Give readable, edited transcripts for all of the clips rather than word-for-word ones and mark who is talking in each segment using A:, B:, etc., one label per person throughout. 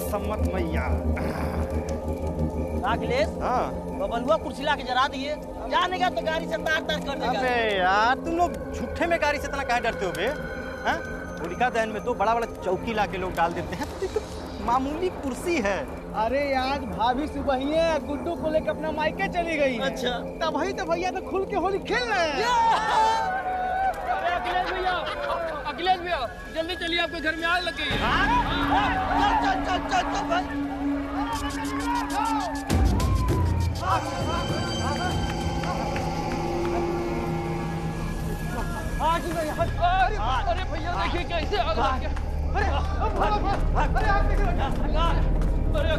A: सम्मत मैया।
B: अखिलेश,
A: हाँ
B: बबलुआ कुर्सी ला के जरा दिए, जाने का तो गाड़ी से तार तार कर देगा।
A: अबे यार तुम लोग झूठे में गाड़ी से इतना काहे डरते हो बे? हाँ? होलिका दहन में तो बड़ा बड़ा चौकी ला के लोग डाल देते हैं, तो मामूली कुर्सी है।
C: अरे आज भाभी सुबह ही गुड्डू को लेकर अपना मायके चली गई है।
B: अच्छा।
C: तब वही तो भैया तो खुल के होली खेल रहे हैं।
D: अरे अखिलेश भैया जल्दी चलिए, आपके घर में आग लग गई है।
B: चल चल चल चल भाई।
D: अरे भैया देखिए कैसे आग लग गया।
A: अरे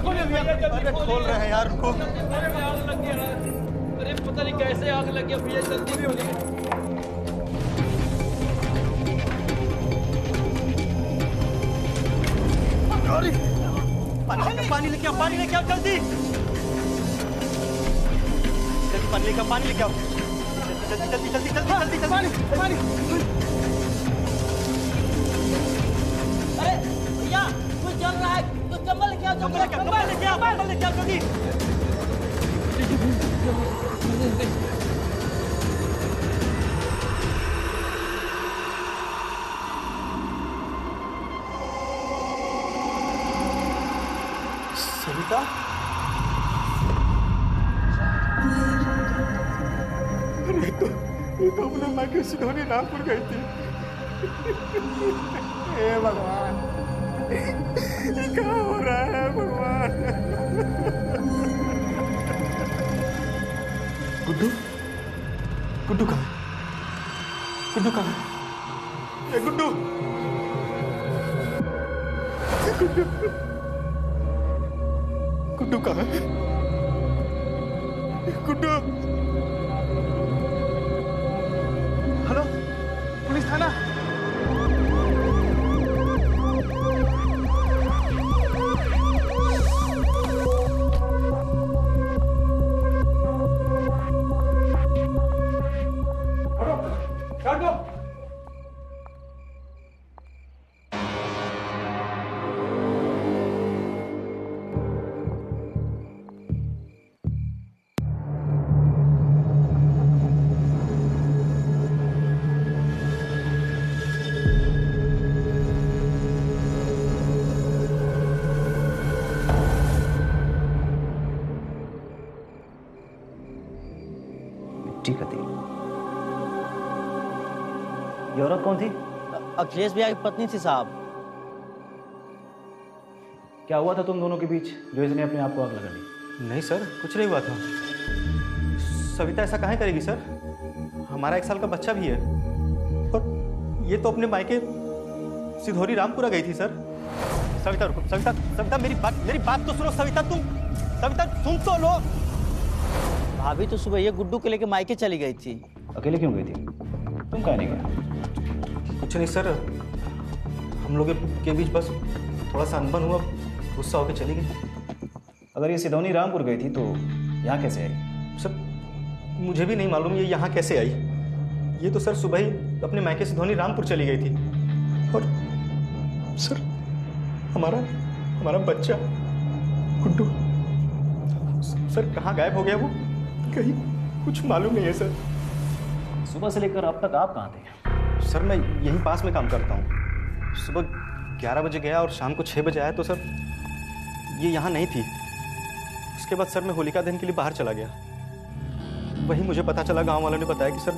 A: खोल रहे हैं यार उनको।
D: अरे आग लग गया। अरे पता नहीं कैसे आग लग गया भैया, जल्दी भी होनी है।
A: पानी लेके आओ, पानी लेके आओ जल्दी। जल्दी पानी लेके आओ, पानी लेके आओ। जल्दी जल्दी जल्दी जल्दी जल्दी जल्दी पानी।
B: अरे भैया कुछ जल रहा है, कुछ कंबल लेके आओ,
A: कंबल लेके आओ, कंबल लेके आओ, कंबल लेके आओ जल्दी। सविता, ये तो अपने मायके सिधौनी रामपुर गई थी। हे भगवान, ये क्या हो रहा है भगवान? गुड्डू, गुड्डू कहाँ? गुड्डू कहाँ? ये गुड्डू, गुड्डू, गुड्डू कहाँ? गुड्डू, हेलो पुलिस थाना।
E: ये औरत कौन थी?
B: अखिलेश भैया की पत्नी थी साहब।
E: क्या हुआ था तुम दोनों के बीच जो इसने अपने आप को आग लगा दी?
A: नहीं सर, कुछ नहीं हुआ था। सविता ऐसा काहे करेगी सर? हमारा 1 साल का बच्चा भी है और ये तो अपने मायके सिधौरी रामपुरा गई थी सर। सविता रुको, सविता सविता मेरी बात तो सुनो। सविता तुम, सविता सुन तो लो।
B: भाभी तो सुबह ये गुड्डू को लेके मायके चली गई थी।
E: अकेले क्यों गई थी? तुम कहीं नहीं गए?
A: कुछ नहीं सर, हम लोग के बीच बस थोड़ा सा अनबन हुआ, गुस्सा होकर चली गई।
E: अगर ये सिधौनी रामपुर गई थी तो यहाँ कैसे आई?
A: सर मुझे भी नहीं मालूम ये यहाँ कैसे आई। ये तो सर सुबह ही अपने मायके सिधौनी रामपुर चली गई थी। और सर हमारा बच्चा गुड्डू सर कहाँ गायब हो गया वो? कहीं कुछ मालूम नहीं है सर।
E: सुबह से लेकर अब तक आप कहाँ थे?
A: सर मैं यहीं पास में काम करता हूँ। सुबह 11 बजे गया और शाम को 6 बजे आया तो सर ये यहाँ नहीं थी। उसके बाद सर मैं होलिका दहन के लिए बाहर चला गया। वहीं मुझे पता चला, गांव वालों ने बताया कि सर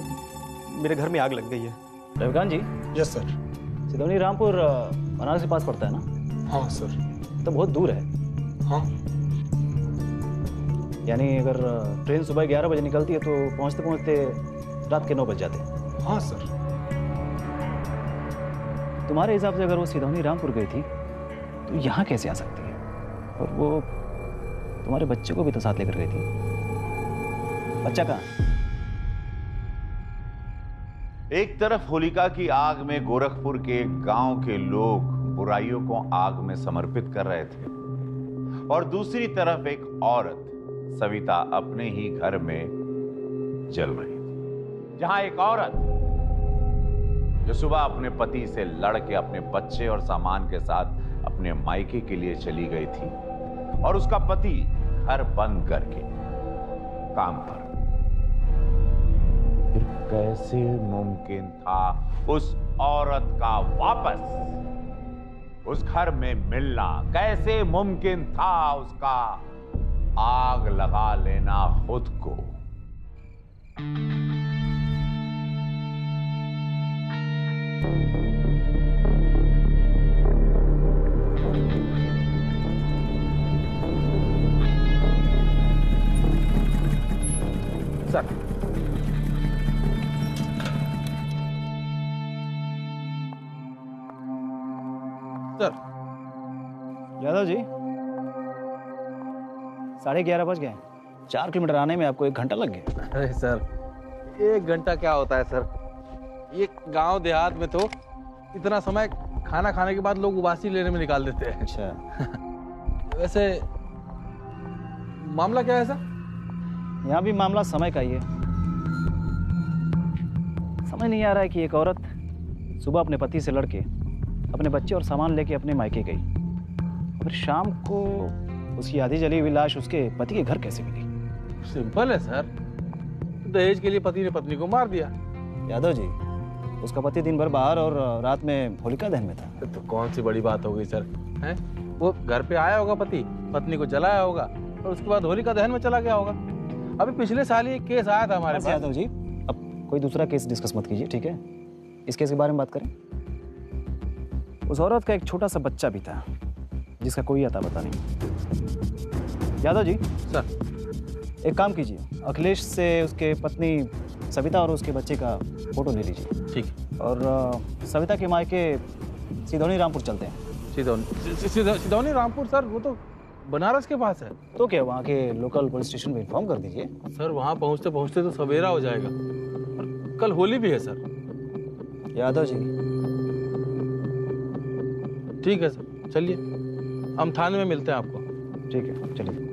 A: मेरे घर में आग लग गई है।
E: रविकांत जी।
F: Yes sir.
E: सिधौनी रामपुर बनारस के पास पड़ता है ना?
F: हाँ सर।
E: तो बहुत दूर है।
F: हाँ।
E: यानी अगर ट्रेन सुबह 11 बजे निकलती है तो पहुँचते पहुँचते रात के 9 बज जाते हैं।
F: हाँ सर।
E: तुम्हारे हिसाब से अगर वो सिधौनी रामपुर गई थी तो यहाँ कैसे आ सकती है? और वो तुम्हारे बच्चे को भी तो साथ लेकर गई थी। बच्चा कहाँ?
G: एक तरफ होलिका की आग में गोरखपुर के गांव के लोग बुराइयों को आग में समर्पित कर रहे थे और दूसरी तरफ एक औरत सविता अपने ही घर में जल रही थी। जहां एक औरत जो सुबह अपने पति से लड़ के अपने बच्चे और सामान के साथ अपने मायके के लिए चली गई थी और उसका पति घर बंद करके काम पर। फिर कैसे मुमकिन था उस औरत का वापस उस घर में मिलना? कैसे मुमकिन था उसका आग लगा लेना खुद को?
F: सर, सर,
E: यादव जी 11:30 बज गए। 4 किलोमीटर आने में आपको 1 घंटा लग गया।
F: अरे सर, 1 घंटा क्या होता है सर? ये गांव देहात में तो इतना समय खाना खाने के बाद लोग उबासी लेने में निकाल देते हैं।
E: अच्छा,
F: वैसे मामला क्या है सर?
E: यहाँ भी मामला समय का ही है। समझ नहीं आ रहा है कि एक औरत सुबह अपने पति से लड़के अपने बच्चे और सामान लेके अपने मायके गई, फिर शाम को उसकी आधी जली हुई लाश उसके पति के घर कैसे मिली?
F: सिंपल है सर, दहेज के लिए पति ने पत्नी को मार दिया।
E: यादव जी, उसका पति दिन भर बाहर और रात में होलिका दहन में था।
F: तो कौन सी बड़ी बात हो गई सर? हैं? वो घर पे आया होगा, पत्नी को जलाया होगा और उसके बाद होलिका दहन में चला गया होगा। अभी पिछले साल ही एक केस आया था हमारे पास।
E: यादव जी, अब कोई दूसरा केस डिस्कस मत कीजिए, ठीक है? इस केस के बारे में बात करें। उस औरत का एक छोटा सा बच्चा भी था जिसका कोई अता पता नहीं। यादव जी
F: सर,
E: एक काम कीजिए, अखिलेश से उसके पत्नी सविता और उसके बच्चे का फोटो ले लीजिए।
F: ठीक है।
E: और सविता के मायके सिधौनी रामपुर चलते हैं।
F: सिधौनी रामपुर सर, वो तो बनारस के पास है।
E: तो क्या वहाँ के लोकल पुलिस स्टेशन में इन्फॉर्म कर दीजिए।
F: सर, वहाँ पहुँचते पहुँचते तो सवेरा हो जाएगा और कल होली भी है सर।
E: यादव जी,
F: ठीक है सर, चलिए हम थाने में मिलते हैं आपको।
E: ठीक है, चलिए।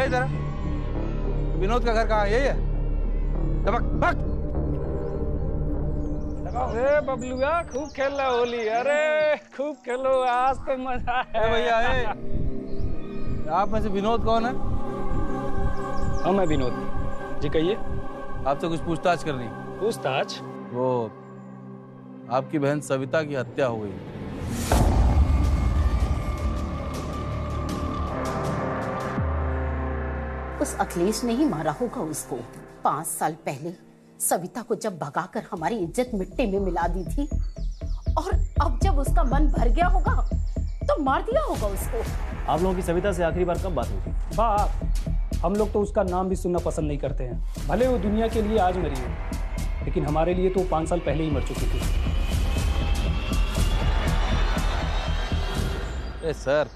F: जरा विनोद का घर कहाँ? यही है?
D: अरे बबलुआ, खूब खेल रहा होली। अरे खूब खेलो, आज तो मजा है।
F: भैया, आप में से विनोद कौन है?
D: हाँ, मैं विनोद जी। कहिए।
F: आपसे कुछ पूछताछ करनी।
D: पूछताछ?
F: वो आपकी बहन सविता की हत्या हो गई।
H: उस अखिलेश ने ही मारा होगा उसको। 5 साल पहले सविता को जब भगाकर हमारी इज्जत मिट्टी में मिला दी थी, और अब जब उसका मन भर गया होगा तो मार दिया होगा उसको।
E: आप लोगों की सविता से आखिरी बार कब बात हुई थी?
D: बाप, हम लोग तो उसका नाम भी सुनना पसंद नहीं करते हैं। भले वो दुनिया के लिए आज मरी है, लेकिन हमारे लिए तो 5 साल पहले ही मर चुकी थी।
F: सर,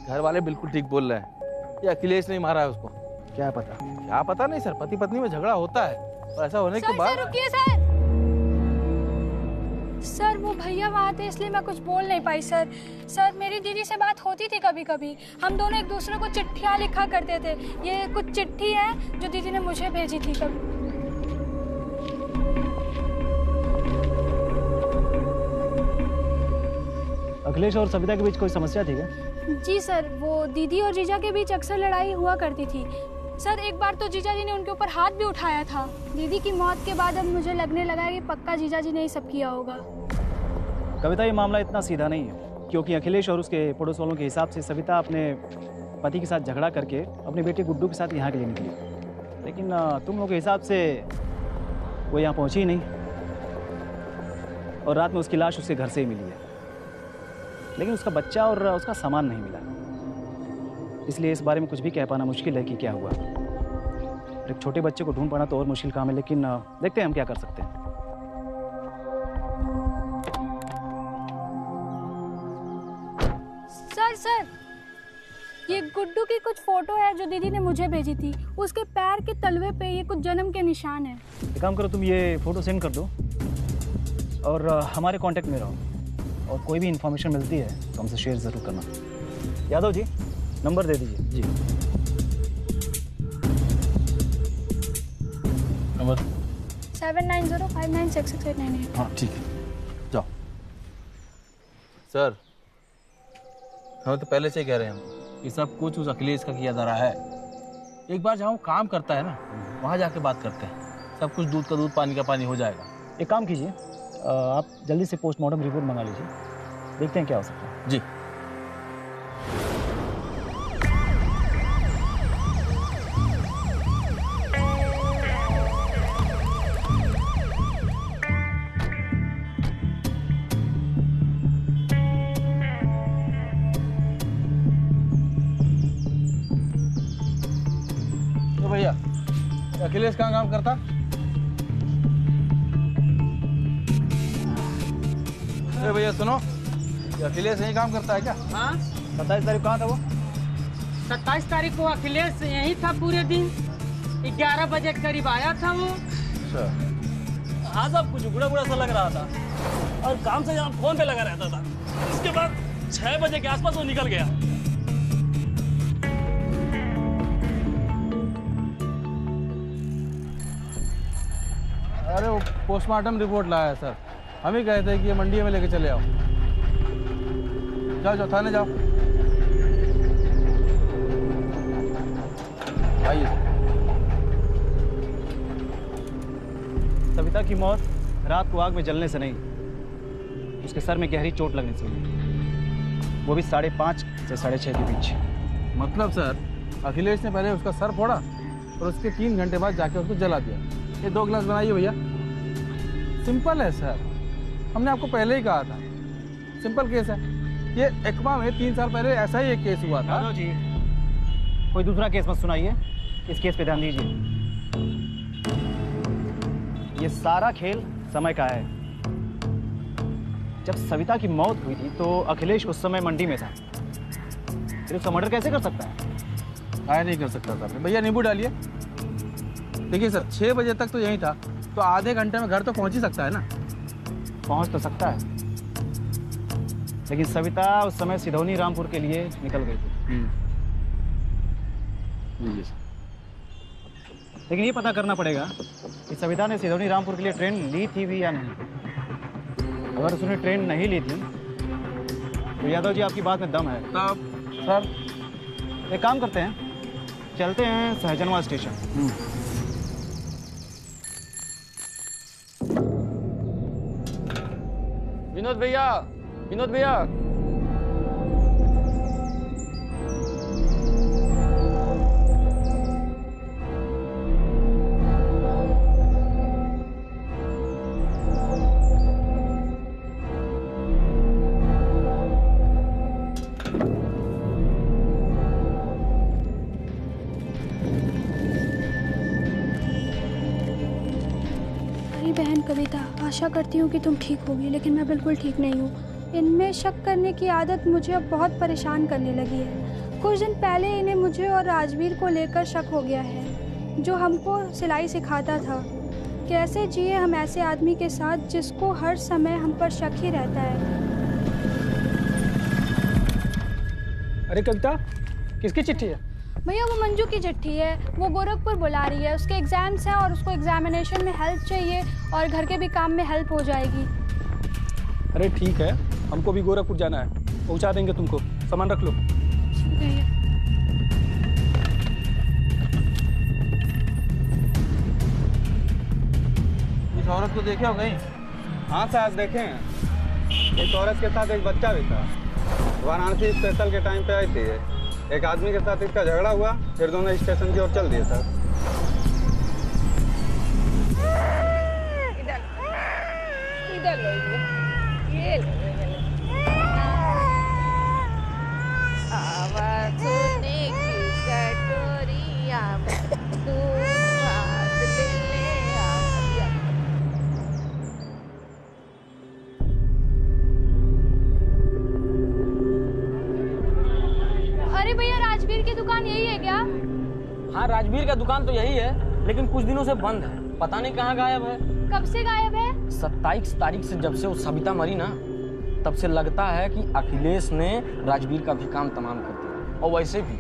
F: घर वाले बिल्कुल ठीक बोल रहे हैं। ये अखिलेश ने मारा है उसको।
E: क्या पता?
F: क्या पता नहीं सर, पति पत्नी में झगड़ा होता है और ऐसा होने के बाद।
I: सर रुकिए सर। सर, वो भैया वहाँ थे इसलिए मैं कुछ बोल नहीं पाई सर। सर, मेरी दीदी से बात होती थी कभी कभी। हम दोनों एक दूसरे को चिट्ठियाँ लिखा करते थे। ये कुछ चिट्ठी है जो दीदी ने मुझे भेजी थी कभी।
E: अखिलेश और सविता के बीच कोई समस्या थी क्या?
I: जी सर, वो दीदी और जीजा के बीच अक्सर लड़ाई हुआ करती थी। सर, एक बार तो जीजा जी ने उनके ऊपर हाथ भी उठाया था। दीदी की मौत के बाद अब मुझे लगने लगा है कि पक्का जीजा जी ने ही सब किया होगा।
E: कविता, ये मामला इतना सीधा नहीं है। क्योंकि अखिलेश और उसके पड़ोस वालों के हिसाब से सविता अपने पति के साथ झगड़ा करके अपने बेटे गुड्डू के साथ यहाँ के लिए निकली, लेकिन तुम लोगों के हिसाब से वो यहाँ पहुँची ही नहीं और रात में उसकी लाश उसके घर से ही मिली है, लेकिन उसका बच्चा और उसका सामान नहीं मिला। इसलिए इस बारे में कुछ भी कह पाना मुश्किल है कि क्या हुआ। एक छोटे बच्चे को ढूंढ पाना तो और मुश्किल काम है, लेकिन देखते हैं हम क्या कर सकते हैं।
I: सर ये गुड्डू की कुछ फोटो है जो दीदी ने मुझे भेजी थी। उसके पैर के तलवे पे ये कुछ जन्म के निशान है।
E: एक काम करो, तुम ये फोटो सेंड कर दो और हमारे कांटेक्ट में रहो, और कोई भी इंफॉर्मेशन मिलती है तो हमसे शेयर ज़रूर करना। यादव जी, नंबर दे दीजिए। जी
F: नंबर
I: 7905966898।
F: हाँ ठीक है, जाओ। सर हम तो पहले से ही कह रहे हैं ये सब कुछ उस अखिलेश का किया जा रहा है। एक बार जहाँ वो काम करता है ना, वहाँ जाके बात करते हैं, सब कुछ दूध का दूध पानी का पानी हो जाएगा।
E: एक काम कीजिए, आप जल्दी से पोस्टमार्टम रिपोर्ट मंगा लीजिए, देखते हैं क्या हो सकता है।
F: जी तो भैया अखिलेश कहाँ काम करता? अरे भैया सुनो, ये अखिलेश यही काम करता है क्या?
C: हाँ
E: 27 तारीख कहाँ था वो?
C: 27 तारीख को अखिलेश यहीं था पूरे दिन, 11 बजे करीब आया था वो।
F: अच्छा,
B: हाँ साहब, कुछ उगड़ा उगड़ा सा लग रहा था और काम से यहाँ फोन पे लगा रहता था। उसके बाद 6 बजे के आसपास वो निकल गया।
F: अरे वो पोस्टमार्टम रिपोर्ट लाया है सर, हम ही कहते हैं कि ये मंडी में लेके चले आओ। जाओ जाओ थाने जाओ। आइए।
E: सविता की मौत रात को आग में जलने से नहीं, उसके सर में गहरी चोट लगने से हुई, वो भी 5:30 से 6:30 के बीच।
F: मतलब सर अखिलेश ने पहले उसका सर फोड़ा और उसके 3 घंटे बाद जाके उसको जला दिया। ये 2 गिलास बनाइए भैया। सिंपल है सर, हमने आपको पहले ही कहा था, सिंपल केस है। ये एकमा में 3 साल पहले ऐसा ही एक केस हुआ था।
E: जी कोई दूसरा केस मत सुनाइए, इस केस पे ध्यान दीजिए। ये सारा खेल समय का है। जब सविता की मौत हुई थी तो अखिलेश उस समय मंडी में था, फिर उसका मर्डर कैसे कर सकता है?
F: आया नहीं कर सकता था भैया। नींबू डालिए। देखिए सर 6 बजे तक तो यही था, तो आधे घंटे में घर तो पहुंच ही सकता है ना।
E: पहुंच तो सकता है, लेकिन सविता उस समय सिधौनी रामपुर के लिए निकल गई थी। लेकिन ये पता करना पड़ेगा कि सविता ने सिधौनी रामपुर के लिए ट्रेन ली थी भी या नहीं। अगर उसने ट्रेन नहीं ली थी तो यादव जी आपकी बात में दम है।
F: तब सर
E: एक काम करते हैं, चलते हैं सहजनवा स्टेशन।
B: विनोद भैया, विनोद भैया।
I: बहन कविता, आशा करती हूँ कि तुम ठीक होगी, लेकिन मैं बिल्कुल ठीक नहीं हूँ। इनमें शक करने की आदत मुझे अब बहुत परेशान करने लगी है। कुछ दिन पहले इन्हें मुझे और राजवीर को लेकर शक हो गया है, जो हमको सिलाई सिखाता था। कैसे जिए हम ऐसे आदमी के साथ जिसको हर समय हम पर शक ही रहता है।
D: अरे कविता, किसकी चिट्ठी है?
I: भैया वो मंजू की चिट्ठी है, वो गोरखपुर बुला रही है। उसके एग्जाम्स हैं और उसको एग्जामिनेशन में हेल्प चाहिए और घर के भी काम में हेल्प हो जाएगी।
D: अरे ठीक है, हमको भी गोरखपुर जाना है, पहुंचा देंगे तुमको। सामान रख लो।
I: भैया
F: इस औरत को देखे हो कहीं?
C: हाँ साहब देखे हैं, एक औरत के साथ एक बच्चा भी था।
F: वाराणसी स्पेशल के टाइम पे आई थी ये। एक आदमी के साथ इसका झगड़ा हुआ, फिर दोनों स्टेशन की ओर चल दिए सर।
J: इधर लो ये लो। आवाज सुनने की कटोरिया में दूध भात ले आ।
I: अरे भैया, राजवीर की दुकान यही है क्या?
B: हाँ, राजवीर का दुकान तो यही है, लेकिन कुछ दिनों से बंद है। पता नहीं कहाँ गायब है।
I: कब से गायब है?
B: 27 तारीख से, जब से वो सविता मरी ना, तब से लगता है कि अखिलेश ने राजवीर का भी काम तमाम कर दिया। और वैसे भी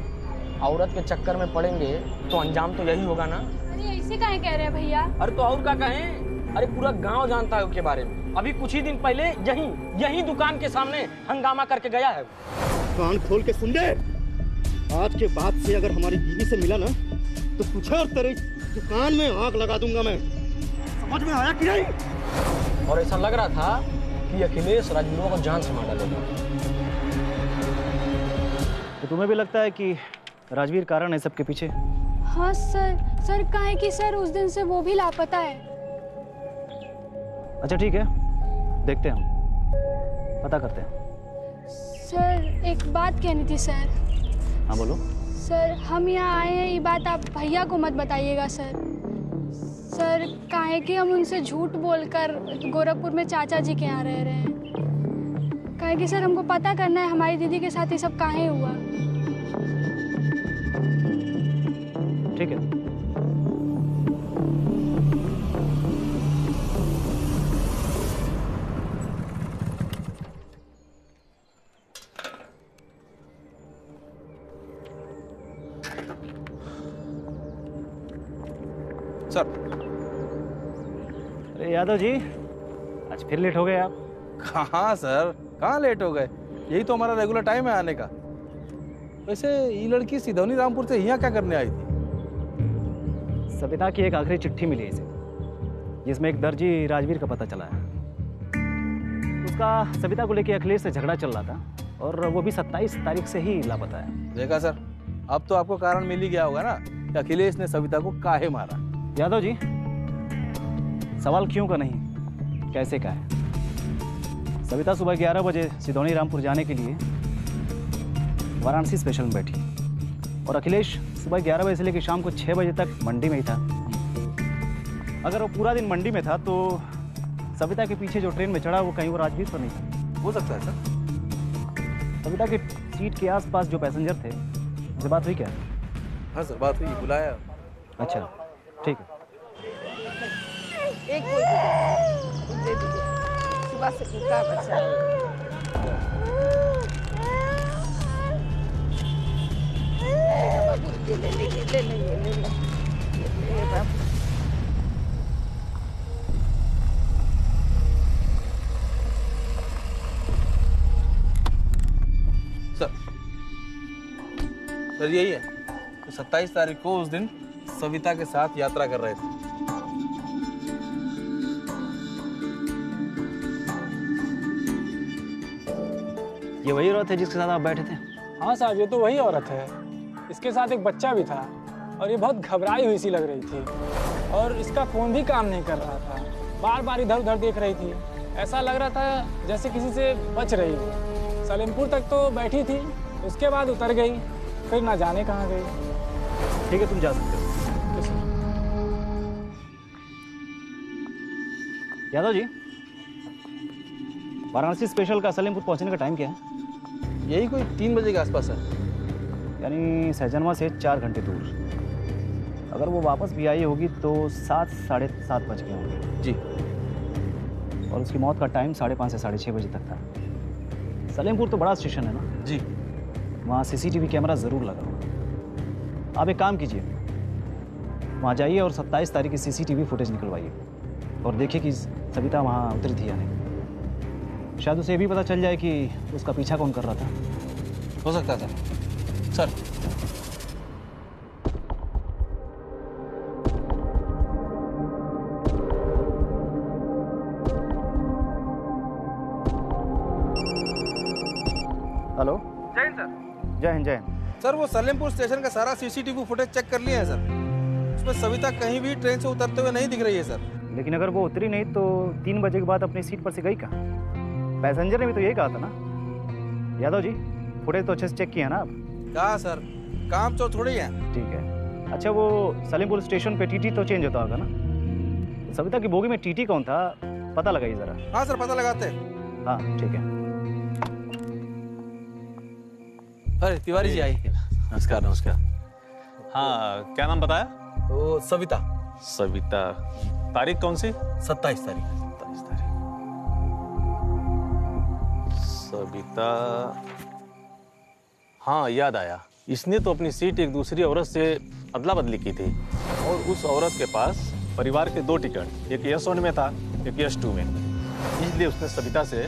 B: औरत के चक्कर में पड़ेंगे तो अंजाम तो यही होगा ना।
I: अरे ऐसे काहे कह रहे हैं भैया?
B: अरे तो और क्या कहें? अरे पूरा गांव जानता है उसके बारे में। अभी कुछ ही दिन पहले यही दुकान के सामने हंगामा करके गया है।
A: कान खोल के सुन ले, आज के बाद से अगर हमारी बीवी से मिला ना तो तुझे और तेरी दुकान में आग लगा दूंगा मैं। समझ में आया कि नहीं?
B: और ऐसा लग रहा था कि अखिलेश राजवीरों को जान से मार डालेगा।
E: तो तुम्हें भी लगता है कि राजवीर कारण है सबके पीछे?
I: हाँ सर काहे कि सर उस दिन से वो भी लापता है।
E: अच्छा ठीक है, देखते हैं, हम पता करते हैं।
I: सर एक बात कहनी थी सर।
E: हाँ बोलो।
I: सर हम यहाँ आए हैं, ये बात आप भैया को मत बताइएगा सर। सर काहे कि हम उनसे झूठ बोलकर गोरखपुर में चाचा जी के यहाँ रह रहे हैं। काहे कि सर हमको पता करना है हमारी दीदी के साथ ये सब काहे हुआ।
E: ठीक है।
F: सर।
E: अरे यादव जी, आज फिर लेट हो गए आप।
F: कहाँ सर, कहाँ लेट हो गए? यही तो हमारा रेगुलर टाइम है आने का। वैसे ये लड़की सिधौनी रामपुर से यहाँ क्या करने आई थी?
E: सविता की एक आखिरी चिट्ठी मिली है इसे, जिसमें एक दर्जी राजवीर का पता चला है। उसका सविता को लेकर अखिलेश से झगड़ा चल रहा था और वो भी 27 तारीख से ही लापता है।
F: देखा सर, अब तो आपको कारण मिल ही गया होगा ना कि अखिलेश ने सविता को काहे मारा।
E: यादव जी, सवाल क्यों का नहीं, कैसे का है। सविता सुबह 11 बजे सिधौनी रामपुर जाने के लिए वाराणसी स्पेशल में बैठी और अखिलेश सुबह 11 बजे से लेकर शाम को 6 बजे तक मंडी में ही था। अगर वो पूरा दिन मंडी में था तो सविता के पीछे जो ट्रेन में चढ़ा वो कहीं वो राजवीर पर नहीं था।
F: हो सकता है सर।
E: सविता के सीट के आसपास जो पैसेंजर थे, उनसे बात हुई क्या?
F: हाँ सर, बात हुई, बुलाया।
E: अच्छा ठीक है।
J: एक दे दीजिए, सुबह से भूखा बच्चा है। ले बाबू।
F: सर यही है तो 27 तारीख को उस दिन सविता के साथ यात्रा कर रहे थे।
E: ये वही औरत है जिसके साथ आप बैठे थे?
D: हाँ साहब, ये तो वही औरत है। इसके साथ एक बच्चा भी था और ये बहुत घबराई हुई सी लग रही थी और इसका फोन भी काम नहीं कर रहा था। बार बार इधर उधर देख रही थी। ऐसा लग रहा था जैसे किसी से बच रही हो। सलेमपुर तक तो बैठी थी, उसके बाद उतर गई, फिर ना जाने कहाँ गई।
E: ठीक है, तुम जा सकते हो। यादव जी, वाराणसी स्पेशल का सलेमपुर पहुंचने का टाइम क्या है?
F: यही कोई 3 बजे के आसपास है।
E: यानी सहजनवा से 4 घंटे दूर। अगर वो वापस भी आई होगी तो 7 साढ़े 7 बज गए होंगे।
F: जी।
E: और उसकी मौत का टाइम 5:30 से 6:30 बजे तक था। सलेमपुर तो बड़ा स्टेशन है ना?
F: जी।
E: वहाँ CCTV कैमरा ज़रूर लगा होगा। आप एक काम कीजिए, वहाँ जाइए और 27 तारीख की CCTV फुटेज निकलवाइए और देखिए कि सविता वहाँ उतरी थी या नहीं। शायद उसे भी पता चल जाए कि उसका पीछा कौन कर रहा था।
F: हो सकता था सर।
E: हेलो।
F: जय हिंद सर।
E: जय हिंद, जय हिंद।
F: सर वो सलेमपुर स्टेशन का सारा सीसीटीवी फुटेज चेक कर लिया है सर। उसमें सविता कहीं भी ट्रेन से उतरते हुए नहीं दिख रही है सर।
E: लेकिन अगर वो उतरी नहीं तो 3 बजे के बाद अपनी सीट पर से गई कहाँ? पैसेंजर ने भी तो यही कहा था ना। यादव जी, फुटेज तो अच्छे से चेक किया ना आप?
F: कहा सर, काम चोर थोड़ी है।
E: ठीक है। अच्छा, वो सलेमपुर स्टेशन पे टीटी तो चेंज होता होगा ना? सविता की बोगी में टीटी कौन था, पता लगाइए जरा।
F: हाँ सर, पता लगाते हैं।
E: हाँ ठीक है।
F: अरे तिवारी जी आई।
K: नमस्कार। नमस्कार। हाँ, क्या नाम बताया?
F: वो सविता।
K: सविता। तारीख कौन सी?
F: 27 तारीख।
K: 27 तारीख। सविता, हाँ याद आया। इसने तो अपनी सीट एक दूसरी औरत से अदला बदली की थी और उस औरत के पास परिवार के 2 टिकट, एक यश 1 में था, एक यश 2 में। इसलिए उसने सविता से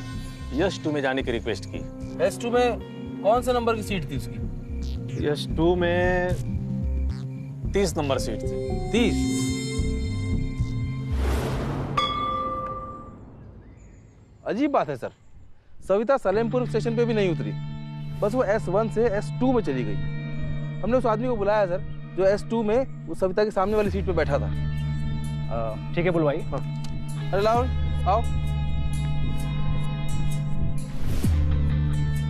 K: यश 2 में जाने की रिक्वेस्ट की।
F: यश 2 में कौन से नंबर की सीट थी उसकी?
K: यश 2 में 30 नंबर सीट थी।
F: 30? अजीब बात है सर, सविता सलेमपुर स्टेशन पे भी नहीं उतरी, बस वो S1 से S2 में चली गई। हमने उस आदमी को बुलाया सर, जो S2 में उस सविता के सामने वाली सीट पे बैठा था।
E: ठीक है बुलवाई।
F: हाँ। अरे लाओ, आओ।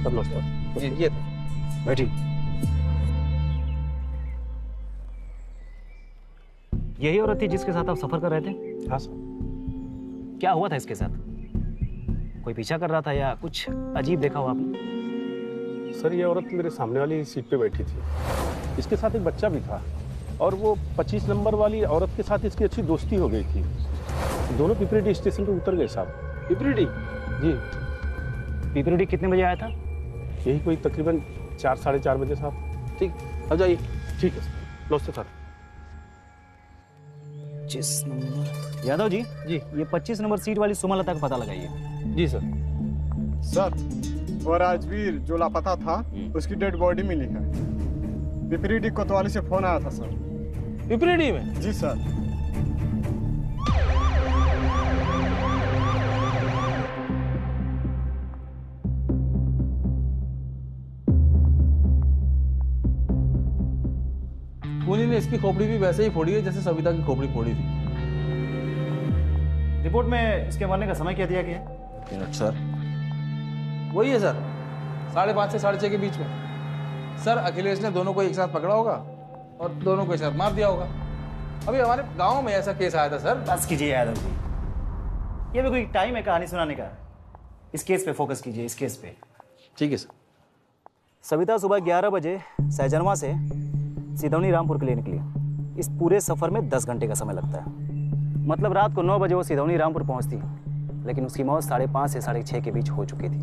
K: सब लोग
F: ये
E: बैठी। यही औरत थी जिसके साथ आप सफर कर रहे थे?
K: हाँ सर।
E: क्या हुआ था इसके साथ? कोई पीछा कर रहा था या कुछ अजीब देखा हो आपने?
L: सर, ये औरत मेरे सामने वाली सीट पे बैठी थी। इसके साथ एक बच्चा भी था और वो 25 नंबर वाली औरत के साथ इसकी अच्छी दोस्ती हो गई थी। दोनों पिपरीडी स्टेशन पे उतर गए साहब।
E: पिपरीडी?
L: जी।
E: पिपरीडी कितने बजे आया था?
L: यही कोई तकरीबन 4 साढ़े 4 बजे साहब।
F: ठीक, अब जाइए।
L: ठीक है, नमस्ते सर।
E: 25 नंबर। यादव जी, ये 25 नंबर सीट वाली सुमलता का पता लगाइए।
F: जी सर।
M: सर, वो राजवीर जो लापता था, उसकी डेड बॉडी मिली है। पिपरीडी कोतवाली से फोन आया था सर।
F: पिपरीडी में?
M: जी सर।
F: खूनी ने इसकी खोपड़ी भी वैसे ही फोड़ी है जैसे सविता की खोपड़ी फोड़ी थी।
E: रिपोर्ट में इसके मरने का समय क्या दिया गया है?
F: मिनट सर, वही है सर, 5:30 से 6:30 के बीच में। सर, अखिलेश ने दोनों को एक साथ पकड़ा होगा और दोनों को एक साथ मार दिया होगा। अभी हमारे गांव में ऐसा केस आया था सर।
E: बस कीजिए यादव जी, ये भी कोई टाइम है कहानी सुनाने का? इस केस पे फोकस कीजिए, इस केस पे।
F: ठीक है सर।
E: सविता सुबह 11 बजे सहजनवा से सिधौनी रामपुर के लिए निकली। इस पूरे सफर में 10 घंटे का समय लगता है। मतलब रात को 9 बजे वो सिधौनी रामपुर पहुंचती, लेकिन उसकी मौत 5:30 से 6:30 के बीच हो चुकी थी।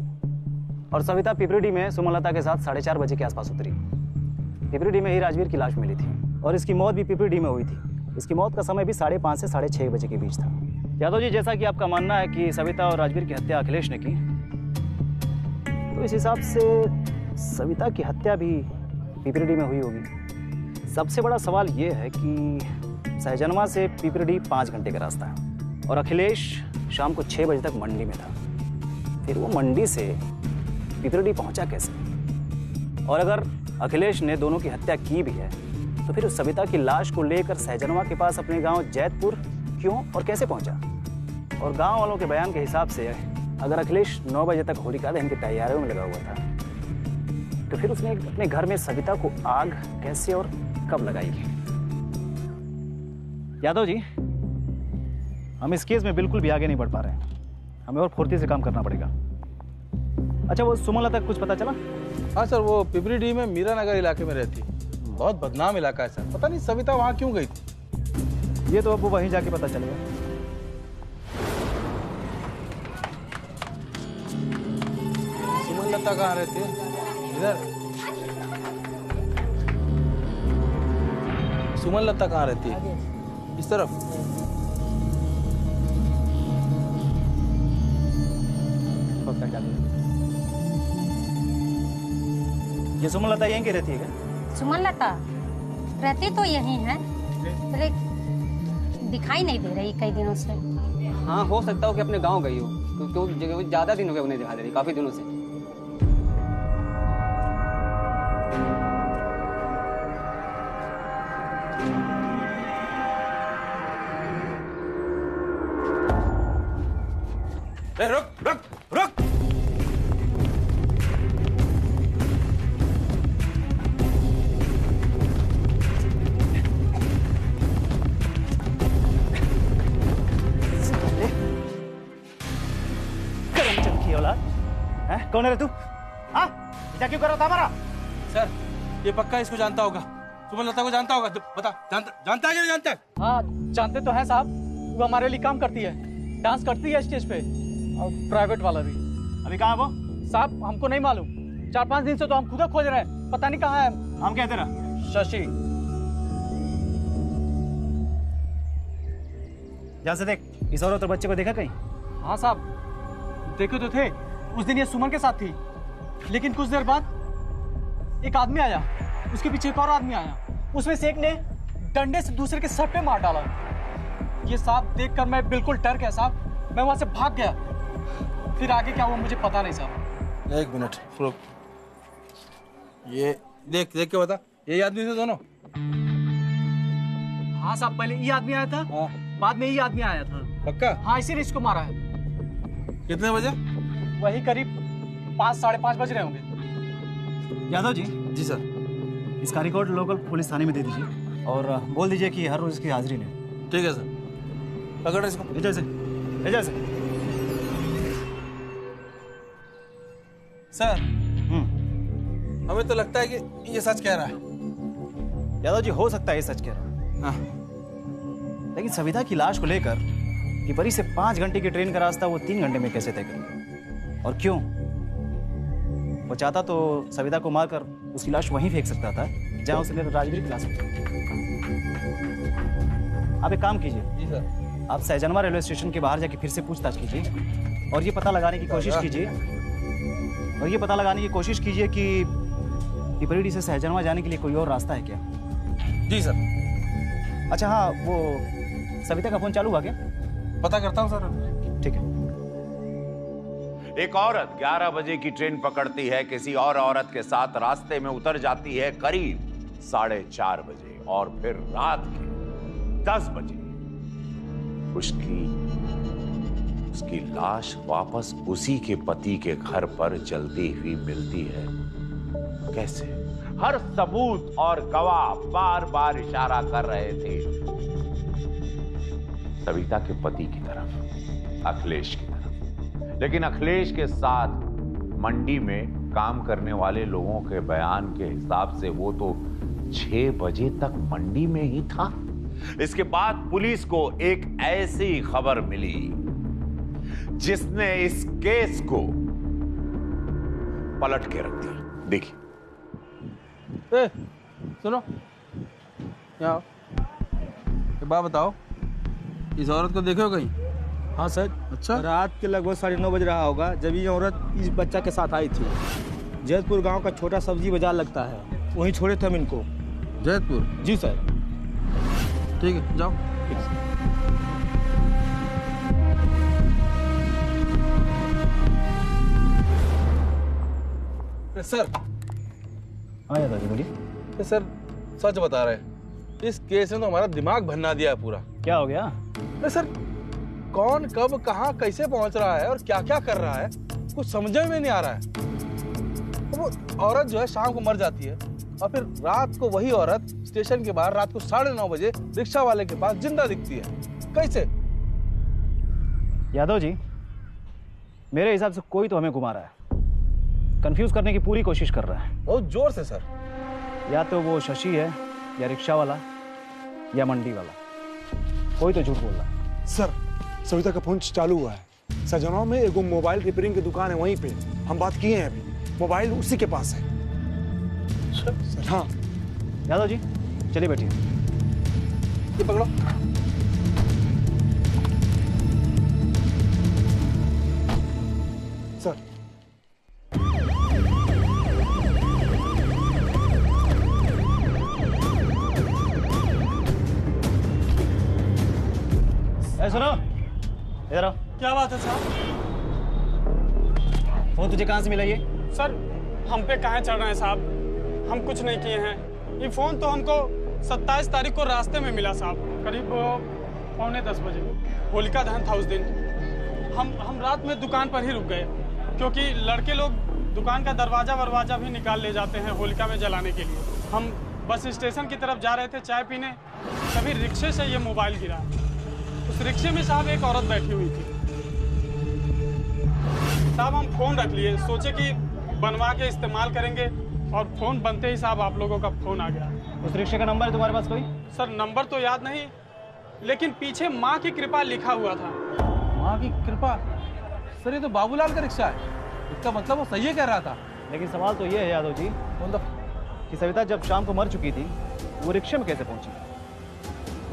E: और सविता पिपरीडी में सुमलता के साथ 4:30 बजे के आसपास उतरी। पिपरीडी में ही राजवीर की लाश मिली थी और इसकी मौत भी पिपरीडी में हुई थी। इसकी मौत का समय भी 5:30 से 6:30 बजे के बीच था। यादव जी, जैसा कि आपका मानना है कि सविता और राजवीर की हत्या अखिलेश ने की, तो इस हिसाब से सविता की हत्या भी पिपरीडी में हुई होगी। सबसे बड़ा सवाल ये है कि सहजनवा से पिपरीडी 5 घंटे का रास्ता है और अखिलेश शाम को 6 बजे तक मंडी में था। फिर वो मंडी से पिपरीडी पहुंचा कैसे? और अगर अखिलेश ने दोनों की हत्या की भी है, तो फिर उस सविता की लाश को लेकर सहजनवा के पास अपने गांव जैतपुर क्यों और कैसे पहुंचा? और गांव वालों के बयान के हिसाब से अगर अखिलेश 9 बजे तक होलिका दहन की तैयारियों में लगा हुआ था, तो फिर उसने अपने घर में सविता को आग कैसे और कब लगाई? यादव जी, हम इस केस में बिल्कुल भी आगे नहीं बढ़ पा रहे हैं। हमें और फुर्ती से काम करना पड़ेगा। अच्छा, वो सुमलता तक कुछ पता चला?
F: हाँ सर, वो पिपरीडी में मीरा नगर इलाके में रहती। बहुत बदनाम इलाका है सर। पता नहीं सविता वहाँ क्यों गई थी।
E: ये तो अब वो वहीं जाके पता चलेगा।
F: सुमलता कहाँ रहती है? इधर। सुमलता कहाँ रहती है? इस तरफ।
E: ये सुमलता यहीं की रहती है क्या?
N: सुमलता रहती तो यहीं है, दिखाई नहीं दे रही कई दिनों से।
O: हाँ, हो सकता हो कि अपने गांव गई हो, क्योंकि ज़्यादा दिन हो गए उन्हें दिखा दे रही, काफी दिनों से।
F: रुक रुक रुक।
E: कौन है रे तू? हाँ, क्या क्यों कर रहा था हमारा?
F: सर, ये पक्का इसको जानता होगा। सुमन लता को जानता होगा। बता, जानता है कि नहीं जानता?
O: हाँ, जानते तो है साहब। वो हमारे लिए काम करती है, डांस करती है स्टेज पे, और प्राइवेट वाला भी।
E: अभी कहाँ है वो?
O: साहब हमको नहीं मालूम। 4-5 दिन से तो हम खुद खोज रहे हैं, पता नहीं कहाँ है।
E: हम क्या तेरा?
O: शशि।
E: जा से देख, इस औरत और बच्चे को देखा कहीं?
O: हाँ साहब, देखे तो थे। उस दिन ये सुमन के साथ थी, लेकिन कुछ देर बाद एक आदमी आया, उसके पीछे एक और आदमी आया। उसमें से एक ने डंडे से दूसरे के सर पे मार डाला। ये साहब देखकर मैं बिल्कुल डर गया साहब। मैं वहां से भाग गया। फिर आगे क्या हुआ मुझे पता नहीं साहब।
F: एक मिनट रुक। ये देख के बता, यही आदमी थे दोनों?
O: हाँ साहब, पहले ये आदमी आया था, बाद में ये आदमी आया था।
F: पक्का?
O: हाँ, इसीलिए इसको मारा है।
F: कितने बजे?
O: वही करीब 5-5:30 बज रहे होंगे।
E: यादव जी।
F: जी सर।
E: इसका रिकॉर्ड लोकल पुलिस थाने में दे दीजिए और बोल दीजिए कि हर रोज इसकी हाजिरी लें।
F: ठीक है सर। पकड़ इसको।
E: ले जा से।
F: सर, हमें तो लगता है कि ये सच कह रहा है।
E: यादव जी, हो सकता है ये सच कह रहा है।
F: हाँ।
E: लेकिन सविता की लाश को लेकर पिपरी से 5 घंटे की ट्रेन का रास्ता वो 3 घंटे में कैसे तय करे? और क्यों? वो चाहता तो सविता को मारकर उसकी लाश वहीं फेंक सकता था जहां उसने राजवीर की लाश फेंकी। आप एक काम कीजिए।
F: जी सर।
E: आप सहजनवा रेलवे स्टेशन के बाहर जाके फिर से पूछताछ कीजिए और ये पता लगाने की कोशिश कीजिए कि पिपरीडी से सहजनवा जाने के लिए कोई और रास्ता है क्या?
F: जी सर।
E: अच्छा हाँ, वो सविता का फोन चालू हुआ क्या?
F: पता करता हूँ सर।
E: ठीक है।
G: एक औरत 11 बजे की ट्रेन पकड़ती है, किसी और औरत के साथ रास्ते में उतर जाती है करीब 4:30 बजे और फिर रात के 10 बजे उसकी लाश वापस उसी के पति के घर पर जलती हुई मिलती है। कैसे? हर सबूत और गवाह बार बार इशारा कर रहे थे सविता के पति की तरफ, अखिलेश की तरफ। लेकिन अखिलेश के साथ मंडी में काम करने वाले लोगों के बयान के हिसाब से वो तो 6 बजे तक मंडी में ही था। इसके बाद पुलिस को एक ऐसी खबर मिली जिसने इस केस को पलट के रख दिया। देखिए।
F: सुनो, यहाँ आओ। एक बात बताओ, इस औरत को देखे हो कहीं?
B: हाँ सर।
F: अच्छा।
B: रात के लगभग 9:30 बज रहा होगा जब ये औरत इस बच्चा के साथ आई थी। जैतपुर गांव का छोटा सब्जी बाजार लगता है, वहीं छोड़े थे हम इनको।
F: जैतपुर?
B: जी सर।
F: ठीक है, जाओ। सर।
E: हाँ यादव जी बोलिए।
F: सर, सच बता रहे हैं, इस केस ने तो हमारा दिमाग भन्ना दिया पूरा।
E: क्या हो गया?
F: सर, कौन कब कहाँ कैसे पहुंच रहा है और क्या क्या कर रहा है कुछ समझ में नहीं आ रहा है। वो औरत जो है शाम को मर जाती है और फिर रात को वही औरत स्टेशन के बाहर रात को 9:30 बजे रिक्शा वाले के पास जिंदा दिखती है। कैसे?
E: यादव जी, मेरे हिसाब से कोई तो हमें घुमा रहा है, कंफ्यूज करने की पूरी कोशिश कर रहा है।
F: बहुत जोर से सर।
E: या तो वो शशि है, या रिक्शा वाला, या मंडी वाला। कोई तो झूठ बोल रहा है।
P: सर, सविता का फोन चालू हुआ है। सहजनवा में एगो मोबाइल रिपेयरिंग की दुकान है, वहीं पे हम बात किए हैं। अभी मोबाइल उसी के पास है। सर हाँ।
E: यादव जी चलिए बैठिए।
F: ये पकड़ो।
P: सर,
E: सुनो, इधर आओ।
O: क्या बात है साहब?
E: फोन तुझे कहाँ से मिला ये?
D: सर, हम पे कहाँ चढ़ रहे हैं साहब? हम कुछ नहीं किए हैं। ये फोन तो हमको 27 तारीख को रास्ते में मिला साहब, करीब 9:45 बजे। होलिका दहन था उस दिन। हम रात में दुकान पर ही रुक गए, क्योंकि लड़के लोग दुकान का दरवाजा भी निकाल ले जाते हैं होलिका में जलाने के लिए। हम बस स्टेशन की तरफ जा रहे थे चाय पीने, तभी रिक्शे से ये मोबाइल गिरा। उस रिक्शे में साहब एक औरत बैठी हुई थी। साहब हम फोन रख लिए, सोचे कि बनवा के इस्तेमाल करेंगे, और फोन बनते ही साहब आप लोगों का फोन आ गया।
E: उस रिक्शे का नंबर है तुम्हारे पास कोई?
D: सर नंबर तो याद नहीं, लेकिन पीछे माँ की कृपा लिखा हुआ था।
F: माँ की कृपा? सर ये तो बाबूलाल का रिक्शा है, इसका मतलब वो सही कह रहा था।
E: लेकिन सवाल तो ये है यादव जी कि सविता जब शाम को मर चुकी थी, वो रिक्शे में कैसे पहुंची?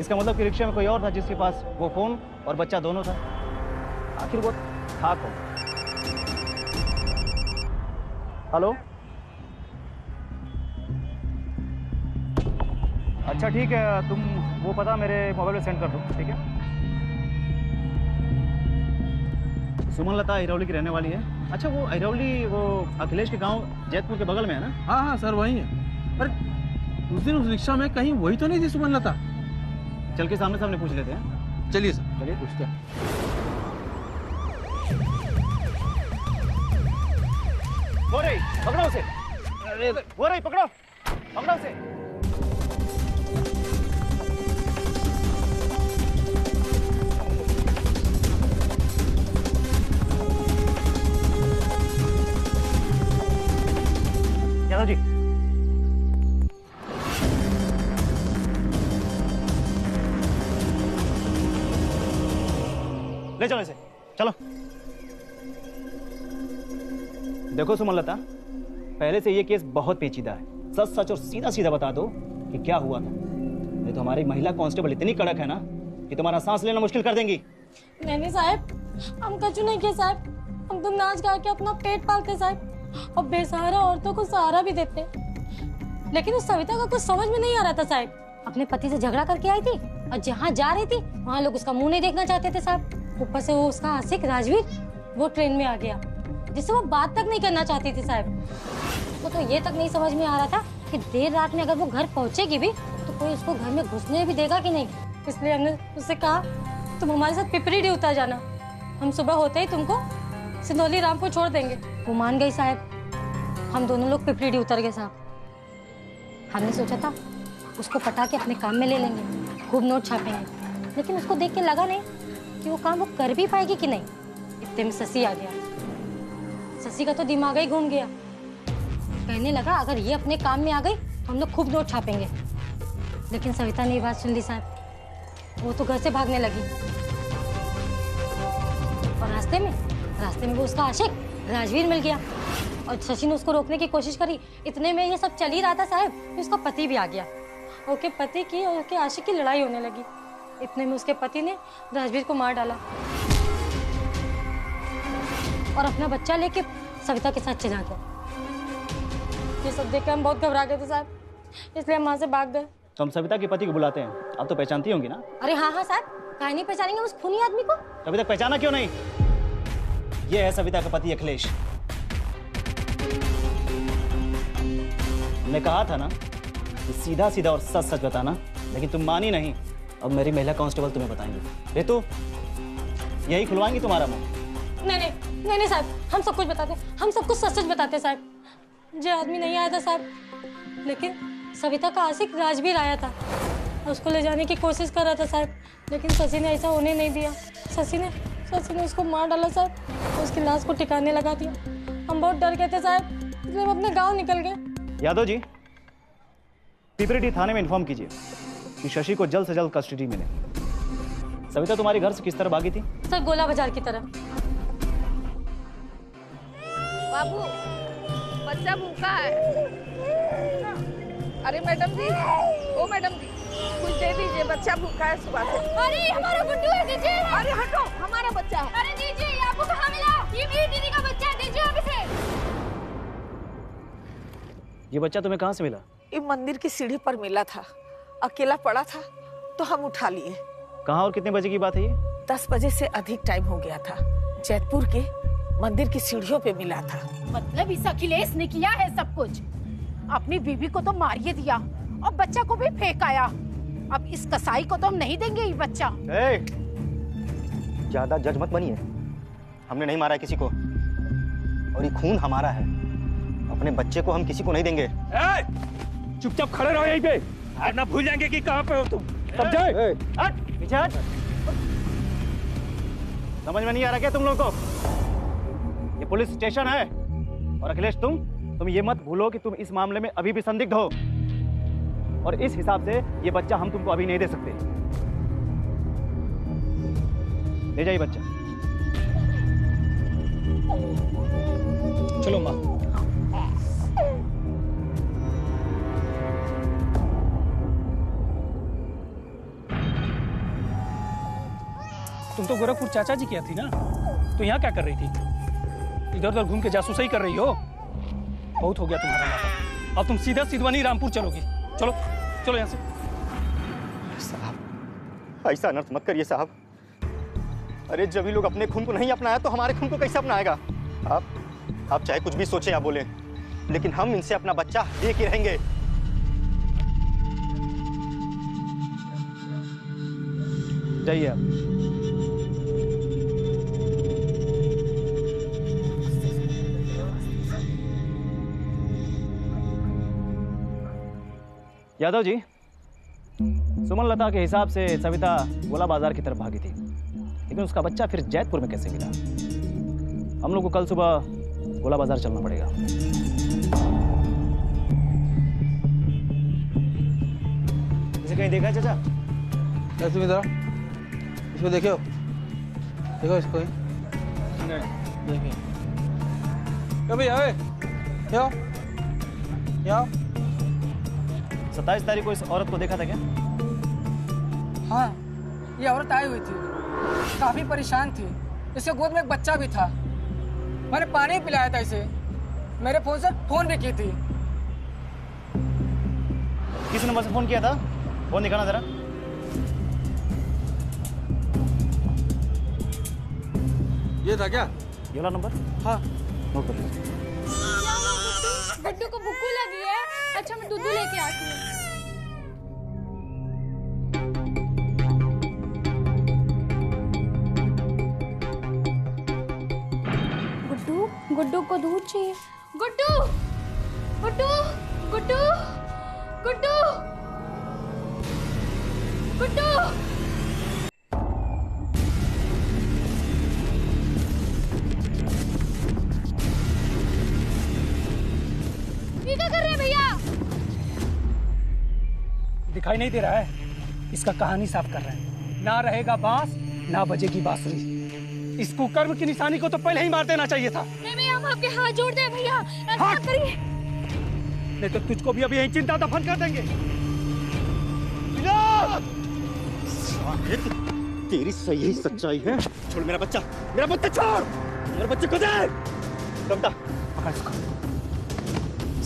E: इसका मतलब कि रिक्शे में कोई और था जिसके पास वो फोन और बच्चा दोनों था। आखिर वो था कौन? हेलो, अच्छा ठीक है, तुम वो पता मेरे मोबाइल में सेंड कर दो, ठीक है? सुमन लता अहिरौली की रहने वाली है। अच्छा वो अहिरौली वो अखिलेश के गांव जैतपुर के बगल में है ना?
F: हाँ हाँ सर वही है। पर उस दिन उस रिक्शा में कहीं वही तो नहीं थी सुमन लता?
E: चल के सामने सामने पूछ लेते हैं।
F: चलिए सर, चलिए पूछते हैं।
E: वो रही, पकड़ो उसे। वो रही, पकड़ो, पकड़ो उसे। यादव जी, ले चलो इसे, चलो। देखो सुमन लता, पहले से ये केस बहुत पेचीदा है। सच सच और सीधा सीधा बता दो कि क्या हुआ था, नहीं तो हमारी महिला कांस्टेबल इतनी कड़क है ना कि तुम्हारा सांस लेना मुश्किल कर देंगी।
Q: नहीं साहब, हम कछु नहीं किया साहब, हम तो नाच गा के अपना पेट पालते साहब, और बेसहारा औरतों को सहारा भी देते। लेकिन उस सविता का कुछ समझ में नहीं आ रहा था साहब।
N: अपने पति से झगड़ा करके आई थी और जहाँ जा रही थी वहाँ लोग उसका मुंह नहीं देखना चाहते थे साहब। ऊपर से वो उसका आशिक राजवीर वो ट्रेन में आ गया, जिससे वो बात तक नहीं करना चाहती थी साहब। वो तो ये तक नहीं समझ में आ रहा था कि देर रात में अगर वो घर पहुंचेगी भी तो कोई उसको घर में घुसने भी देगा कि नहीं। इसलिए हमने उससे कहा तुम हमारे साथ पिपरीडी उतर जाना, हम सुबह होते ही तुमको सिंधौली राम को छोड़ देंगे। वो मान गई साहब। हम दोनों लोग पिपरीडी उतर गए साहब। हमने सोचा था उसको पटा के अपने काम में ले लेंगे, खूब नोट छापेंगे, लेकिन उसको देख के लगा नहीं कि वो काम वो कर भी पाएगी कि नहीं। इतने में शशि आ गया। शशि का तो दिमाग ही घूम गया, कहने लगा अगर ये अपने काम में आ गई तो हम लोग खूब नोट छापेंगे। लेकिन सविता ने ये बात सुन ली साहब, वो तो घर से भागने लगी। और रास्ते में वो उसका आशिक राजवीर मिल गया और शशि ने उसको रोकने की कोशिश करी। इतने में ये सब चल ही रहा था साहब कि उसका पति भी आ गया। उसके पति की और उसके आशिक की लड़ाई होने लगी। इतने में उसके पति ने राजवीर को मार डाला और अपना बच्चा लेके सविता के साथ चला गया। ये सब देख के हम बहुत घबरा गए थे साहब, इसलिए हम वहाँ से भाग गए।
E: तो हम सविता के पति को बुलाते हैं, आप तो पहचानती होंगी ना?
N: अरे हाँ हाँ साहब, काहे नहीं पहचानेंगे उस खूनी आदमी को?
E: अभी तक पहचाना क्यों नहीं? ये है सविता का पति अखिलेश। मैं कहा था ना कि सीधा सीधा और सच सच बताना, लेकिन तुम मानी नहीं। अब मेरी महिला कांस्टेबल तुम्हें बताएंगे। रितु, यही खुलवाएंगी तुम्हारा मुंह?
Q: नहीं साहब, हम सब कुछ बताते, हम सब कुछ सच सच बताते साहब। ये आदमी नहीं आया था साहब, लेकिन सविता का आशिक राजवीर आया था, उसको ले जाने की कोशिश कर रहा था साहब, लेकिन शशि ने ऐसा होने नहीं दिया। शशि ने उसको मार डाला साहब, उसकी लाश को ठिकाने लगा दिया। हम बहुत डर गए थे साहब, इसलिए हम अपने गाँव निकल गए।
E: यादव जी, पिपरीडी थाने में इन्फॉर्म कीजिए कि शशि को जल्द से जल्द कस्टडी मिले। सविता तुम्हारे घर से किस तरह भागी थी?
Q: सर, गोला बाजार की तरफ।
J: बाबू, बच्चा भूखा है। अरे मैडम जी, ओ मैडम जी, कुछ दे दीजिए, बच्चा भूखा है सुबह से।
Q: अरे हमारा गुड्डू है, दीजिए।
J: अरे हटो, हमारा बच्चा है।
Q: अरे दीजिए, ये आपको कहाँ मिला? ये मेरी दीदी का बच्चा है, दीजिए आप इसे।
E: ये बच्चा तुम्हें कहाँ से मिला?
J: ये मंदिर की सीढ़ी पर मिला था, अकेला पड़ा था तो हम उठा लिए।
E: कहाँ और कितने बजे की बात है ये?
J: 10 बजे से अधिक टाइम हो गया था। जैतपुर के मंदिर की सीढ़ियों पे मिला था।
H: मतलब इस अखिलेश ने किया है सब कुछ। अपनी बीवी को तो मारिए दिया और बच्चा को भी फेंक आया। अब इस कसाई को तो हम नहीं देंगे ये बच्चा।
A: ज्यादा जज मत बनिए, हमने नहीं मारा है किसी को, और ये खून हमारा है। अपने बच्चे को हम किसी को नहीं देंगे।
L: चुपचाप खड़े रहो यहीं पे, वरना भूल जाएंगे कि कहाँ पे हो तुम। समझे?
A: पीछे हट। समझ में नहीं आ रहा क्या तुम लोगों को? ये पुलिस स्टेशन है। और अखिलेश, तुम ये मत भूलो कि तुम इस मामले में अभी भी संदिग्ध हो, और इस हिसाब से ये बच्चा हम तुमको अभी नहीं दे सकते। ले जाइए बच्चा।
D: चलो माँ। तुम तो गोरखपुर चाचा जी की थी ना, तो यहाँ क्या कर रही थी? इधर उधर घूम के जासूसी कर रही हो। बहुत हो गया तुम्हारा नाटक। अब तुम सीधा सिधवानी रामपुर चलोगी। चलो चलो यहाँ से।
A: साहब ऐसा अनर्थ मत करिए साहब। अरे जब ये लोग अपने खून को नहीं अपनाया तो हमारे खून को कैसे अपनाएगा? आप चाहे कुछ भी सोचें या बोलें, लेकिन हम इनसे अपना बच्चा लेके रहेंगे।
E: जाइए आप। यादव जी, सुमन लता के हिसाब से सविता गोला बाजार की तरफ भागी थी, लेकिन उसका बच्चा फिर जैतपुर में कैसे मिला? हम लोग को कल सुबह गोला बाजार चलना पड़ेगा। इसे कहीं देखा है चाचा?
F: तुम इधर इसको देखो, देखो इसको। देखिए भैया, आओ
E: 27 तारीख को इस औरत को देखा था क्या?
R: हाँ, ये औरत आई हुई थी, काफी परेशान थी। इसके गोद में एक बच्चा भी था। मैंने पानी पिलाया था इसे, मेरे फोन से फोन भी की थी।
E: किस नंबर से फोन किया था? फोन दिखाना जरा।
F: ये था क्या?
E: ये वाला नंबर?
R: हाँ।
E: नोट कर लीजिए।
I: गुड्डू को भूख लगी है। अच्छा, मैं दूध लेके आती हूँ। गुड्डू को दूध चाहिए। गुड्डू गुड्डू गुड्डू गुड्डू गुड्डू। ये क्या कर रहे हैं भैया?
D: दिखाई नहीं दे रहा है? इसका कहानी साफ कर रहे हैं। ना रहेगा बांस, ना बजेगी बांसुरी। इस कुकर्म की निशानी को तो पहले ही मार देना चाहिए था।
I: नहीं भैया, हम आपके हाथ जोड़ दे भैया, ऐसा मत करिए।
D: नहीं तो तुझको भी अभी यहीं चिंता दफन कर देंगे।
A: तेरी सही सच्चाई है। छोड़ मेरा बच्चा छोड़। मेरे बच्चे को दे। कविता
D: पकड़ इसको।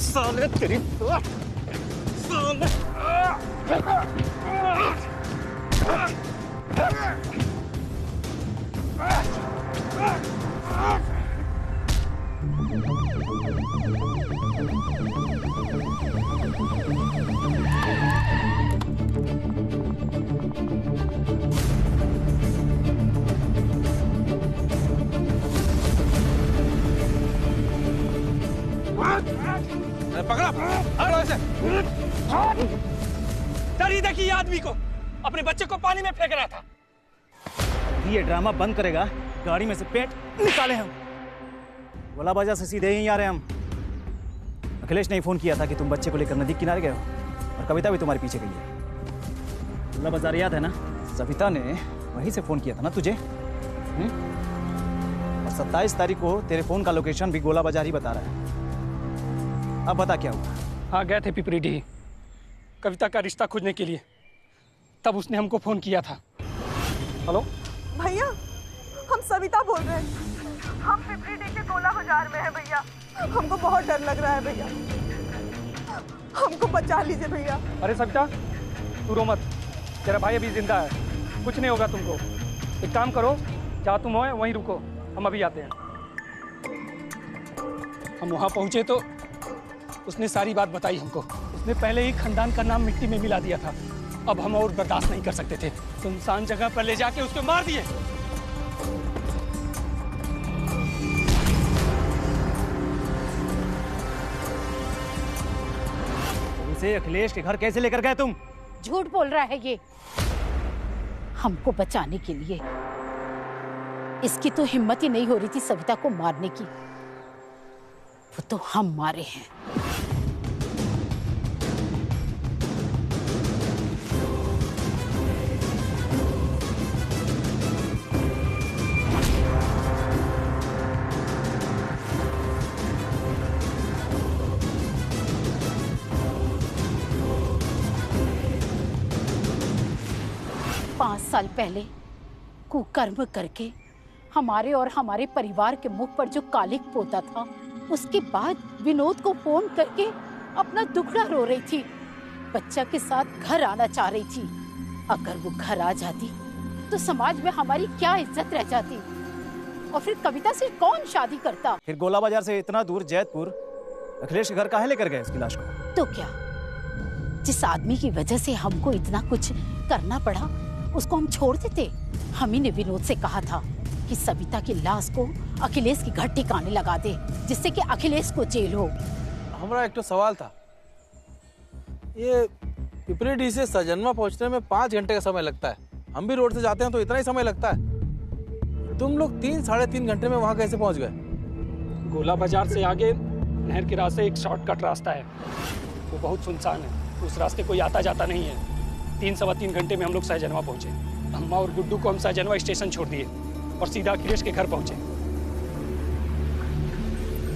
A: साले तेरी साले।
D: डरी देखी आदमी को, अपने बच्चे को पानी में फेंक रहा था।
E: ये ड्रामा बंद करेगा, गाड़ी में से पेट निकाले हम। गोला बाजार से सीधे यहीं आ रहे हैं हम। अखिलेश ने फोन किया था कि तुम बच्चे को लेकर नदी किनारे गए हो, और कविता भी तुम्हारे पीछे गई है। गोला बाजार याद है ना? सविता ने वहीं से फोन किया था ना तुझे? और 27 तारीख को तेरे फोन का लोकेशन भी गोला बाजार ही बता रहा है। अब बता क्या हुआ?
D: हाँ, गए थे पिपरीडीह कविता का रिश्ता खोजने के लिए। तब उसने हमको फोन किया था। हेलो
S: भैया, हम सविता बोल रहे हैं। हम पिपरीडीह के गोला बाजार में हैं भैया। हमको बहुत डर लग रहा है भैया, हमको बचा लीजिए भैया।
D: अरे सविता, तू रो मत, तेरा भाई अभी जिंदा है, कुछ नहीं होगा तुमको। एक काम करो, जहाँ तुम हो वहीं रुको, हम अभी आते हैं। हम वहाँ पहुँचे तो उसने सारी बात बताई हमको। उसने पहले ही खानदान का नाम मिट्टी में मिला दिया था। अब हम और बर्दाश्त नहीं कर सकते थे, सुनसान जगह पर ले जाके उसको मार दिए।
E: इसे अखिलेश के घर कैसे लेकर गए तुम?
H: झूठ बोल रहा है ये। हमको बचाने के लिए इसकी तो हिम्मत ही नहीं हो रही थी सविता को मारने की, वो तो हम मारे हैं। 5 साल पहले कुकर्म करके हमारे और हमारे परिवार के मुख पर जो कालिक पोता था, उसके बाद विनोद को फोन करके अपना दुखड़ा रो रही थी। बच्चा के साथ घर आना चाह रही थी। अगर वो घर आ जाती तो समाज में हमारी क्या इज्जत रह जाती, और फिर कविता से कौन शादी करता?
E: फिर गोला बाजार से इतना दूर जैतपुर अखिलेश के घर काहे लेकर गए उसकी लाश को?
H: तो क्या, जिस आदमी की वजह से हमको इतना कुछ करना पड़ा उसको हम छोड़ देते? हम ही ने विनोद से कहा था कि सविता की लाश को अखिलेश की घर ठिकाने लगा दे, जिससे कि अखिलेश को जेल हो।
F: हमारा एक तो सवाल था, ये पिपरीडीह से सजनवा पहुंचने में 5 घंटे का समय लगता है। हम भी रोड से जाते हैं तो इतना ही समय लगता है। तुम लोग 3-3.5 घंटे में वहां कैसे पहुंच गए?
D: गोला बाजार से आगे नहर के रास्ते एक शॉर्टकट रास्ता है, वो बहुत सुनसान है। उस रास्ते कोई आता जाता नहीं है। 3-3.25 घंटे में हम लोग सहजनवा पहुंचे। अम्मा और गुड्डू को हम सहजनवा स्टेशन छोड़ दिए और सीधा अखिलेश के घर पहुंचे।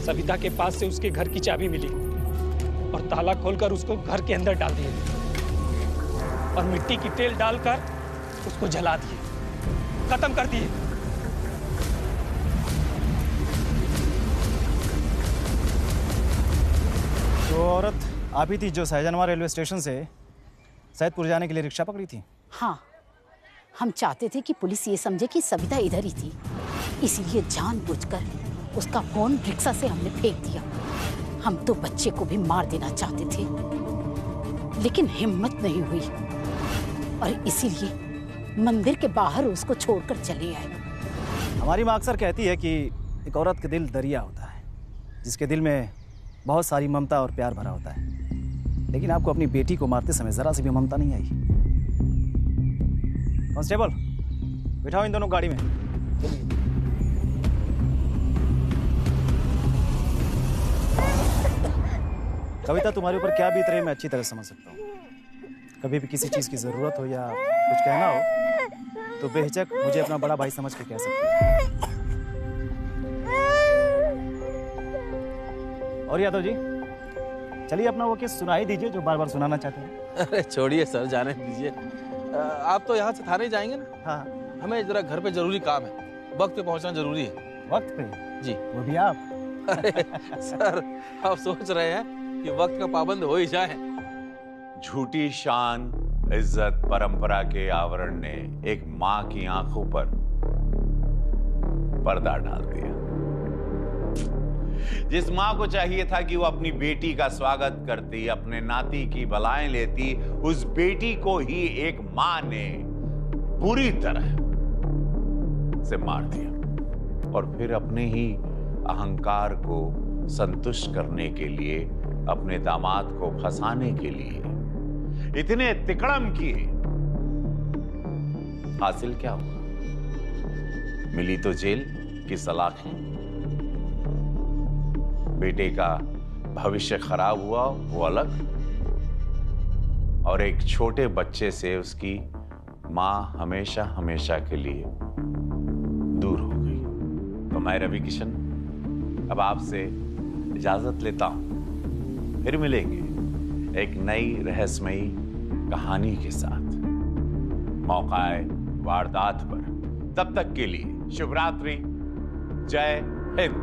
D: सविता के पास से उसके घर की चाबी मिली और ताला खोलकर उसको घर के अंदर डाल दिए और मिट्टी की तेल डालकर उसको जला दिए, खत्म कर दिए।
E: तो औरत आप ही थी जो सहजनवा रेलवे स्टेशन से सैदपुर जाने के लिए रिक्शा पकड़ी थी?
H: हाँ, हम चाहते थे कि पुलिस ये समझे कि सविता इधर ही थी, इसलिए जानबूझकर उसका फोन रिक्शा से हमने फेंक दिया। हम तो बच्चे को भी मार देना चाहते थे, लेकिन हिम्मत नहीं हुई और इसीलिए मंदिर के बाहर उसको छोड़कर चले आए।
E: हमारी माँ अक्सर कहती है कि एक औरत का दिल दरिया होता है, जिसके दिल में बहुत सारी ममता और प्यार भरा होता है, लेकिन आपको अपनी बेटी को मारते समय जरा सी भी ममता नहीं आई। कांस्टेबल, बिठाओ इन दोनों गाड़ी में। कविता, तुम्हारे ऊपर क्या बीत रही है मैं अच्छी तरह समझ सकता हूँ। कभी भी किसी चीज की जरूरत हो या कुछ कहना हो तो बेहिचक मुझे अपना बड़ा भाई समझ के कह सकते हो। और यादव जी, चलिए अपना वो केस सुना ही दीजिए जो बार बार सुनाना चाहते हैं।
F: अरे छोड़िए सर, जाने दीजिए। आप तो यहाँ से थाने जाएंगे ना?
E: हाँ।
F: हमें जरा घर पे जरूरी काम है, वक्त पे पहुँचना जरूरी है।
E: वक्त पे?
F: जी।
E: वो भी आप?
F: अरे सर, आप सोच रहे हैं कि वक्त का पाबंद हो ही जाए।
G: झूठी शान, इज्जत, परंपरा के आवरण ने एक मां की आंखों पर पर्दा डाल दिया। जिस मां को चाहिए था कि वो अपनी बेटी का स्वागत करती, अपने नाती की बलाएं लेती, उस बेटी को ही एक मां ने बुरी तरह से मार दिया और फिर अपने ही अहंकार को संतुष्ट करने के लिए, अपने दामाद को फंसाने के लिए इतने तिकड़म किए। हासिल क्या हुआ? मिली तो जेल की सलाखें। बेटे का भविष्य खराब हुआ वो अलग, और एक छोटे बच्चे से उसकी मां हमेशा हमेशा के लिए दूर हो गई। तो मैं रवि किशन अब आपसे इजाजत लेता हूं, फिर मिलेंगे एक नई रहस्यमयी कहानी के साथ, मौकाए वारदात पर। तब तक के लिए शुभ रात्रि, जय हिंद।